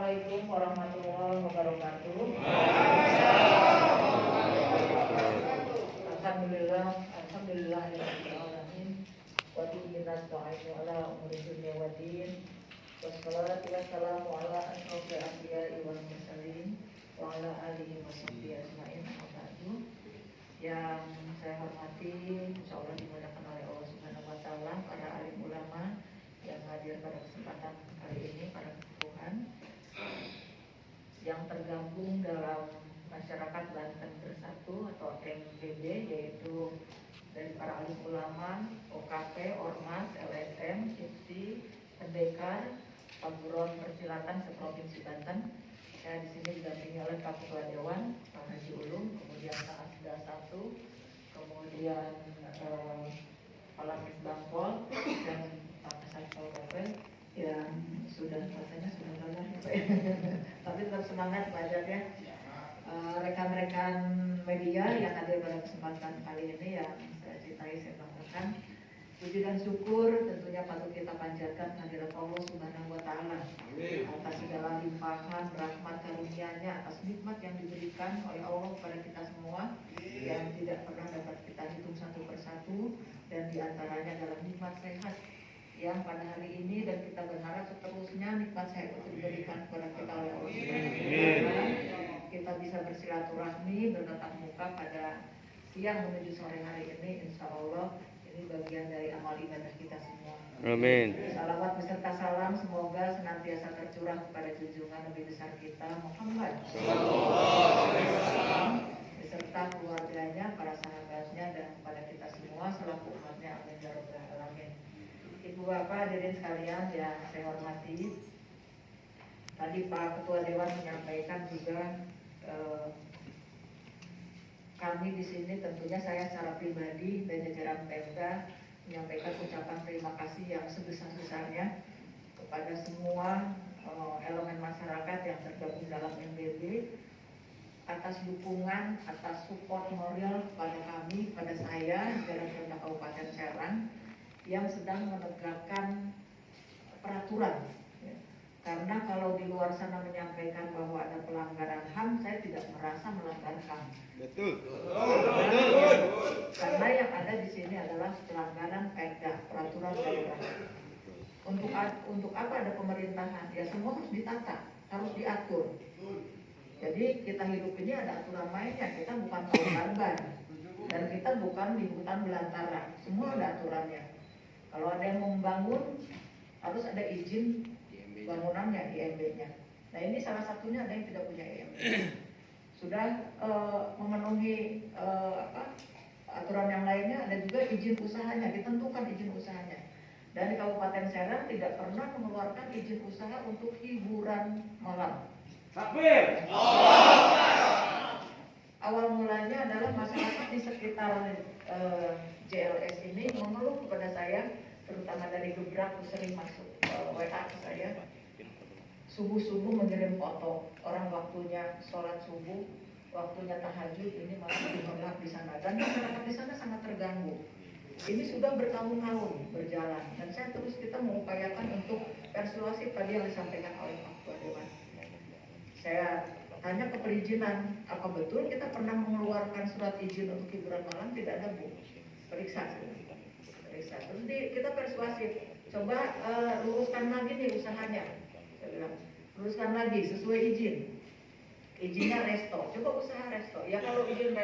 Assalamualaikum warahmatullahi wabarakatuh. Alhamdulillah, alhamdulillahirobbilalamin. Wa bihi nasta'inu ala umuri dunya waddin. Wassalatu wassalamu ala asyrofil anbiya'i wal mursalin wa ala alihi washabbihi ajmain. Yang saya hormati, insyaallah dimudahkan oleh Allah Subhanahu wa taala, para alim ulama yang hadir pada kesempatan kali ini, para kesepuhan yang tergabung dalam Masyarakat Banten Bersatu atau MBB, yaitu dari para alim ulama, OKP, Ormas, LSM, IPSI, Pendekar, Paguron Persilatan seprovinsi Banten. Saya di sini didampingi oleh Pak Ketua Dewan, Pak Haji Ulum, kemudian Pak Asda 1, kemudian Pak Lapis Bangpol dan Pak Satpol PP yang sudah rasanya sudah lelah, tapi tetap semangat belajarnya. Rekan-rekan media yang hadir pada kesempatan kali ini yang saya cintai, saya banggakan. Puji dan syukur tentunya patut kita panjatkan kehadirat Allah Subhanahu wa taala atas segala limpahan rahmat karunia-Nya, atas nikmat yang diberikan oleh Allah kepada kita semua yang tidak pernah dapat kita hitung satu persatu, dan diantaranya adalah nikmat sehat yang pada hari ini dan kita berharap seterusnya nikmat sehat itu diberikan kepada kita oleh Allah Subhanahu wa taala. Kita bisa bersilaturahmi, bertatap muka pada siang menuju sore hari ini, insya Allah ini bagian dari amal ibadah kita semua. Amin. Salawat beserta salam semoga senantiasa tercurah kepada junjungan Nabi besar kita Muhammad beserta keluarganya, para sahabatnya, dan kepada kita semua selaku umatnya. Amin ya rabbal alamin. Ibu bapak hadirin sekalian yang saya hormati, tadi Pak Ketua Dewan menyampaikan juga kami di sini tentunya saya secara pribadi dan jajaran Pemda menyampaikan ucapan terima kasih yang sebesar-besarnya kepada semua elemen masyarakat yang tergabung dalam MBB atas dukungan, atas support moral pada kami, pada saya, jajaran Pemda Kabupaten Serang yang sedang menegakkan peraturan. Karena kalau di luar sana menyampaikan bahwa ada pelanggaran HAM, saya tidak merasa melanggar HAM. Betul. Karena yang ada di sini adalah pelanggaran perda, peraturan daerah. Untuk apa ada pemerintahan? Ya semua harus ditata, harus diatur. Jadi kita hidup ini ada aturan mainnya. Kita bukan kaum barbar dan kita bukan di hutan belantara. Semua ada aturannya. Kalau ada yang mau membangun, harus ada izin bangunannya, IMB-nya. Nah ini salah satunya ada yang tidak punya IMB. Sudah memenuhi aturan yang lainnya, ada juga izin usahanya, ditentukan izin usahanya. Dan di Kabupaten Serang tidak pernah mengeluarkan izin usaha untuk hiburan malam. Takbir! Awal mulanya adalah masyarakat di sekitar JLS ini mengeluh kepada saya, terutama dari Gebrak, sering masuk WA ke saya. Subuh-subuh mengirim foto orang waktunya sholat subuh, waktunya tahajud, ini malah ditolak di sana, dan masyarakat di sana sangat terganggu. Ini sudah bertahun-tahun berjalan, dan saya terus kita mengupayakan untuk persuasif tadi yang disampaikan oleh Pak Ketua Dewan. Saya tanya ke perizinan, apa betul kita pernah mengeluarkan surat izin untuk hiburan malam? Tidak ada, Bu. Periksa. Terus kita persuasif, coba luruskan lagi nih usahanya. Saya bilang, luruskan lagi sesuai izin. Izinnya resto, coba usaha resto. Ya kalau izin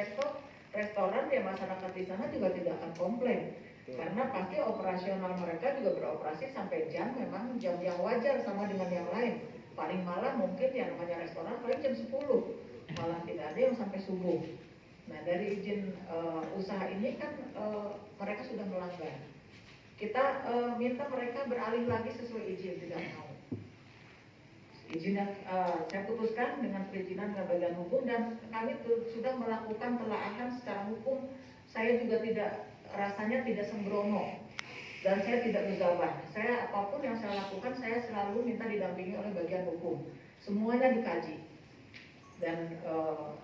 restoran ya masyarakat di sana juga tidak akan komplain. Karena pasti operasional mereka juga beroperasi sampai jam, memang jam yang wajar sama dengan yang lain. Paling malam mungkin yang namanya restoran paling jam 10, malah tidak ada yang sampai subuh. Nah dari izin usaha ini kan mereka sudah melanggar. Kita minta mereka beralih lagi sesuai izin, tidak mau. Izin yang saya putuskan dengan perizinan dengan bagian hukum, dan kami sudah melakukan telaahan secara hukum. Saya juga rasanya tidak sembrono dan saya tidak gegabah. Saya apapun yang saya lakukan, saya selalu minta didampingi oleh bagian hukum. Semuanya dikaji. Dan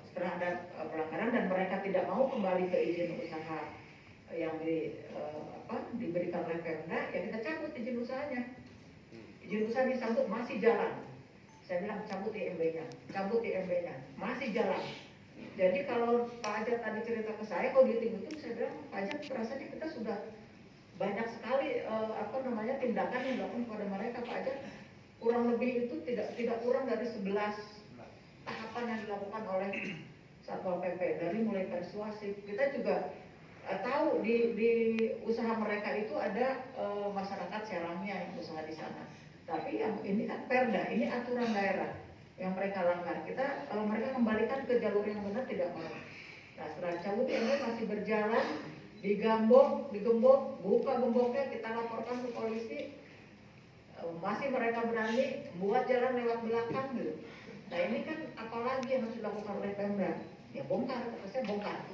setelah ada pelanggaran dan mereka tidak mau kembali ke izin usaha yang diberikan oleh Pemda, ya kita cabut izin usahanya. Izin usaha disambut masih jalan. Saya bilang cabut IMB-nya, masih jalan. Jadi kalau Pak Ajat tadi cerita ke saya, kalau dihitung-hitung saya bilang Pak Ajat rasanya kita sudah banyak sekali tindakan yang dilakukan kepada mereka. Pak Ajat kurang lebih itu tidak kurang dari 11 tahapan yang dilakukan oleh Satpol PP, dari mulai persuasif. Kita juga tahu di usaha mereka itu ada masyarakat Serangnya yang usaha di sana. Tapi yang ini kan perda, ini aturan daerah yang mereka langgar. Mereka kembalikan ke jalur yang benar tidak mau. Nah, setelah cabut ini masih berjalan, digembok, buka gemboknya, kita laporkan ke polisi. Masih mereka berani buat jalan lewat belakang gitu. Nah, ini kan apalagi yang harus dilakukan oleh Pemda? Ya bongkar, saya bongkar.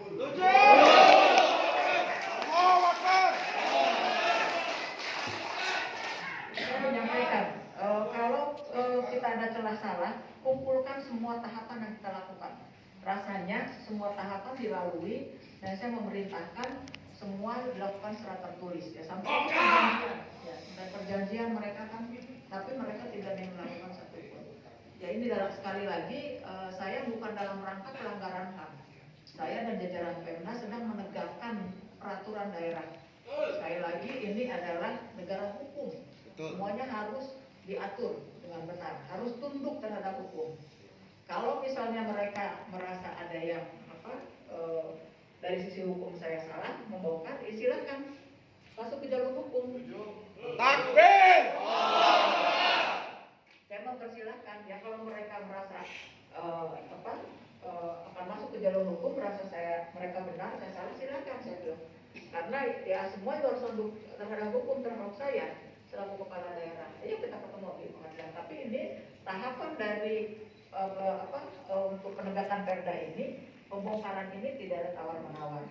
Saya menyampaikan, kalau kita ada celah salah, kumpulkan semua tahapan yang kita lakukan. Rasanya semua tahapan dilalui, dan saya memerintahkan semua dilakukan secara tertulis. Ya sampai perjanjian, ya, dan perjanjian mereka kan, tapi mereka tidak ada yang melakukan satupun. Ya ini sekali lagi, saya bukan dalam rangka pelanggaran HAM. Saya dan jajaran Pemda sedang menegakkan peraturan daerah. Sekali lagi, ini adalah negara hukum. Semuanya harus diatur dengan benar, harus tunduk terhadap hukum. Kalau misalnya mereka merasa ada yang dari sisi hukum saya salah, membongkar, ya silakan masuk ke jalur hukum. Takbir! Saya mempersilahkan ya, kalau mereka merasa akan masuk ke jalur hukum, merasa mereka benar, saya salah, silakan saya bilang. Karena ya semua harus tunduk terhadap hukum, terhadap saya selaku kepala daerah. Ayo kita ketemu di pengadilan. Tapi ini tahapan dari untuk penegakan perda ini, pembongkaran ini tidak ada tawar menawar.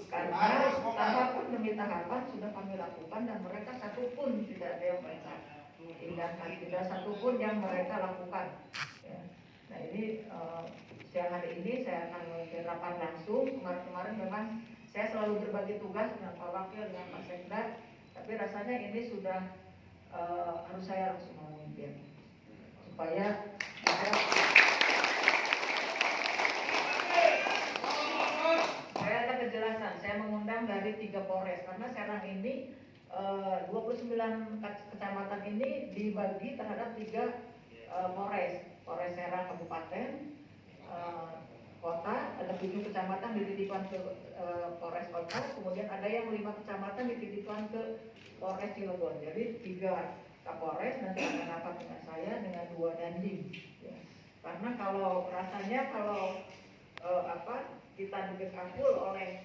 Karena tahapan demi tahapan sudah kami lakukan dan mereka satupun tidak ada yang mereka tindakan, tidak satupun yang mereka lakukan. Ya. Nah ini siang hari ini saya akan memimpin rapat langsung. Kemarin memang saya selalu berbagi tugas dengan Pak Wakil, dengan Pak Sekda, tapi rasanya ini sudah harus saya langsung memimpin supaya saya ada kejelasan. Saya mengundang dari 3 Polres karena sekarang ini 29 kecamatan ini dibagi terhadap 3 Polres. Polres Serang Kabupaten, Kota, ada 7 kecamatan dititipkan ke Polres Kota, kemudian ada yang 5 kecamatan dititipkan ke Polres Cilegon. Jadi 3 Kapolres nanti akan rapat dengan saya dengan 2 dandim. Ya. Karena kalau rasanya kita dikekangkul oleh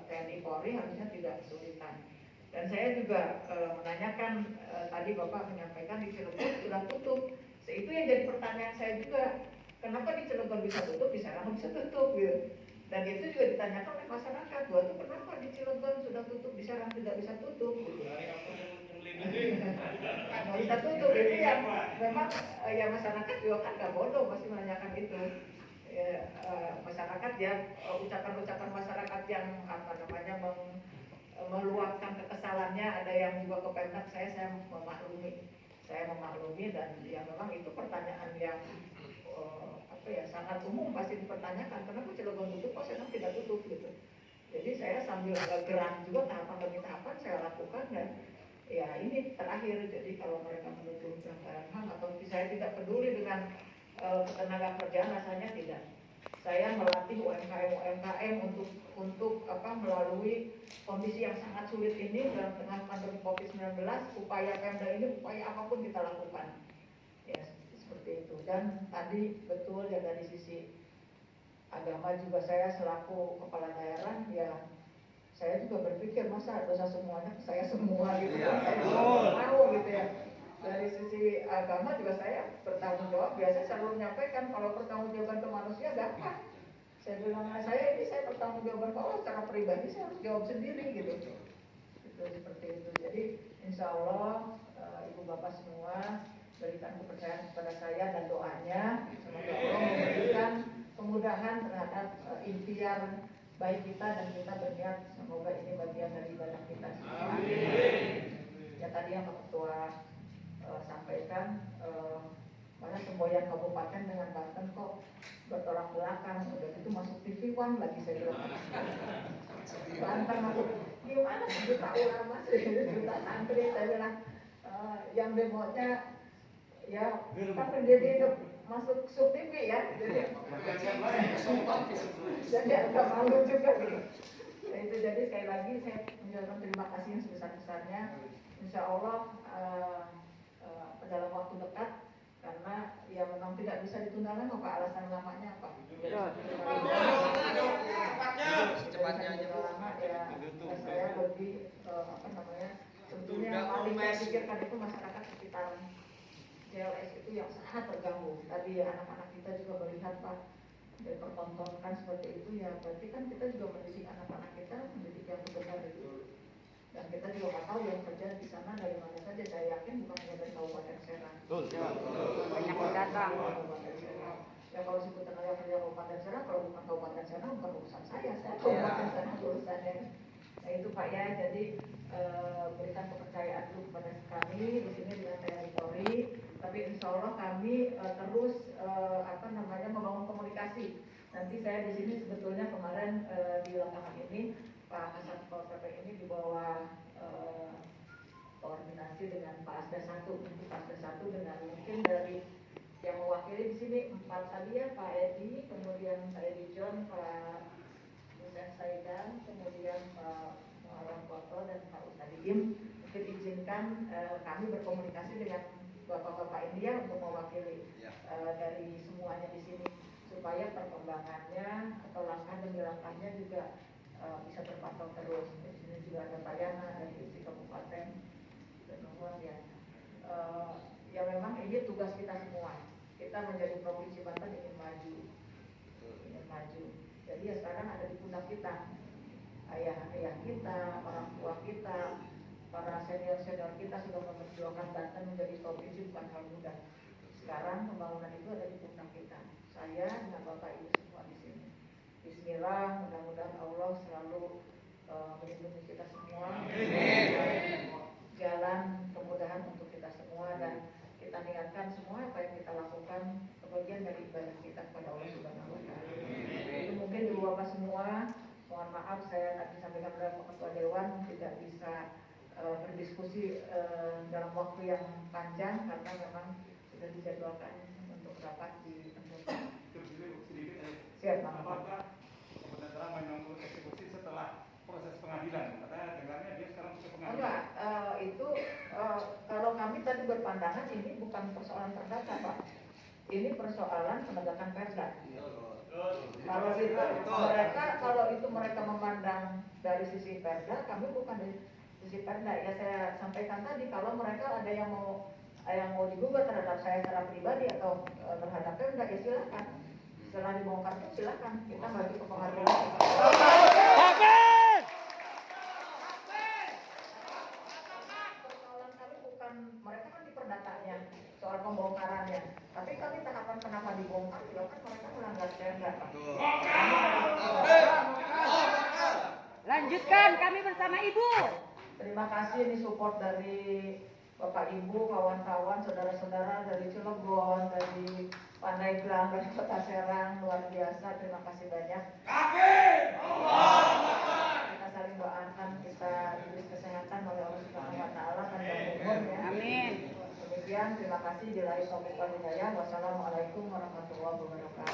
TNI Polri harusnya tidak kesulitan. Dan saya juga menanyakan tadi Bapak menyampaikan di Cilegon sudah tutup. Itu yang jadi pertanyaan saya juga. Kenapa di Cilegon bisa tutup, di sana bisa tutup gitu. Dan itu juga ditanyakan oleh masyarakat, waktu kenapa di Cilegon sudah tutup, di sana tidak bisa tutup gitu. Nggak bisa tutup, itu yang memang ya masyarakat juga kan nggak bodoh pasti menanyakan itu. Ya, masyarakat ya, ucapan-ucapan masyarakat yang meluapkan kekesalannya, ada yang juga ke Pemda, saya memaklumi dan ya memang itu pertanyaan yang sangat umum pasti dipertanyakan, kenapa Cilegon tutup, kok Serang tidak tutup gitu. Jadi saya sambil gerak juga tahapan demi tahapan saya lakukan dan ya ini terakhir. Jadi kalau mereka menuduh pelanggaran HAM atau saya tidak peduli dengan ketenaga kerjaan, rasanya tidak. Saya melatih UMKM untuk melalui kondisi yang sangat sulit ini dalam tengah pandemi COVID-19, upaya Pemda ini, upaya apapun kita lakukan. Ya, seperti itu. Dan tadi betul ya, dari sisi agama juga saya selaku kepala daerah ya, saya juga berpikir masa dosa semuanya ke saya semua gitu. Saya juga tahu gitu ya. Dari sisi agama juga saya bertanggung jawab. Biasanya selalu menyampaikan kalau pertanggungjawaban ke manusia gampang. Saya bilang, saya bertanggung jawab ke Allah, secara pribadi saya harus jawab sendiri gitu. Itu seperti itu. Jadi insya Allah ibu bapak semua berikan kepercayaan kepada saya dan doanya semoga Allah memberikan kemudahan terhadap ikhtiar baik kita, dan kita berniat semoga ini bagian dari ibadah kita. Amin. Ya tadi yang Pak Ketua sampaikan Mana semboyan kabupaten dengan Banten kok bertolak belakang, udah itu masuk TV One lagi saya bilang. Banten masuk, gimana 1 juta ulama, 1 juta santri, saya bilang yang demonya ya kan pendidik masuk sub TV ya, jadi agak malu juga gitu. Nah, itu jadi sekali lagi saya mengucapkan terima kasih yang sebesar-besarnya. Insya Allah dalam waktu dekat, karena ya memang tidak bisa ditunda lagi, Pak, alasan lamanya apa? Secepatnya aja lama ya. Saya lebih tentunya yang paling saya pikirkan itu masyarakat sekitar JLS itu yang sangat terganggu. Tadi ya anak-anak kita juga melihat, Pak, dan pertontonkan seperti itu, ya berarti kan kita juga mendidik anak-anak kita, mendidik yang benar itu. Dan kita juga nggak tahu yang kerja di sana dari mana saja. Saya yakin bukan hanya dari Kabupaten Serang. Banyak yang datang. Ya kalau sebut tenaga kerja Kabupaten Serang, kalau bukan Kabupaten Serang bukan urusan saya Kabupaten Serang urusannya. Nah itu Pak ya, jadi berikan kepercayaan dulu kepada kami di sini dengan TNI Polri. Tapi insya Allah kami terus membangun komunikasi. Nanti saya di sini sebetulnya kemarin di lapangan ini Pak Kasat Pol PP ini di bawah koordinasi dengan Pak Asda 1, untuk Pak Asda 1 dengan mungkin dari yang mewakili di sini 4 tadi ya, Pak Edi, kemudian Pak Edi John, Pak Husen Saidan, kemudian Pak Muhammad Koto dan Pak Ustadiim. Mungkin izinkan kami berkomunikasi dengan bapak-bapak ini ya untuk mewakili dari semuanya di sini, supaya perkembangannya atau langkah demi langkahnya juga bisa terpantau terus. Di sini juga ada Pak Yana dari Divisi Kabupaten dan luar biasa. Ya memang ini tugas kita semua. Kita menjadi provinsi Banten ingin maju, Jadi ya sekarang ada di pundak kita, ayah-ayah kita, orang tua kita, para senior-senior kita sudah memperjuangkan Banten menjadi provinsi bukan hal mudah. Sekarang pembangunan itu ada di pundak kita. Saya dengan Bapak Ibu semua di sini. Bismillah, mudah-mudahan Allah selalu melindungi kita semua. Jalan kemudahan untuk kita semua, dan kita niatkan semua apa yang kita lakukan sebagian dari ibadah kita kepada Allah Subhanahu wa Ta'ala. Itu mungkin di Bapak semua. Mohon maaf saya tadi sampaikan kepada Ketua Dewan tidak bisa berdiskusi dalam waktu yang panjang karena memang sudah dijadwalkan untuk rapat di tempat. Siap, Pak. Sementara menunggu eksekusi setelah proses pengadilan, katanya dengarnya dia sekarang sudah pengadilan. Enggak, itu kalau kami tadi berpandangan ini bukan persoalan perdata, Pak. Ini persoalan penegakan perda. Kalau itu mereka memandang dari sisi perda, kami bukan dari sisi perda. Ya saya sampaikan tadi, kalau mereka ada yang mau digugat terhadap saya secara pribadi atau terhadap perda, ya silakan. Setelah dibongkar itu silakan kita bagi ke pengadilan. Persoalan kami bukan mereka kan di perdatanya soal pembongkarannya, tapi kami tahapan kenapa dibongkar juga kan mereka melanggar perda. Lanjutkan, kami bersama Ibu. Terima kasih ini support dari Bapak Ibu, kawan-kawan, saudara-saudara dari Cilegon, dari Pandeglang, dari Kota Serang, luar biasa. Terima kasih banyak. Kita saling doakan, kita diberi kesehatan oleh Allah Subhanahu wa Ta'ala dan umur ya. Amin. Demikian, terima kasih. Billahi taufiq wal hidayah. Wassalamualaikum warahmatullahi wabarakatuh.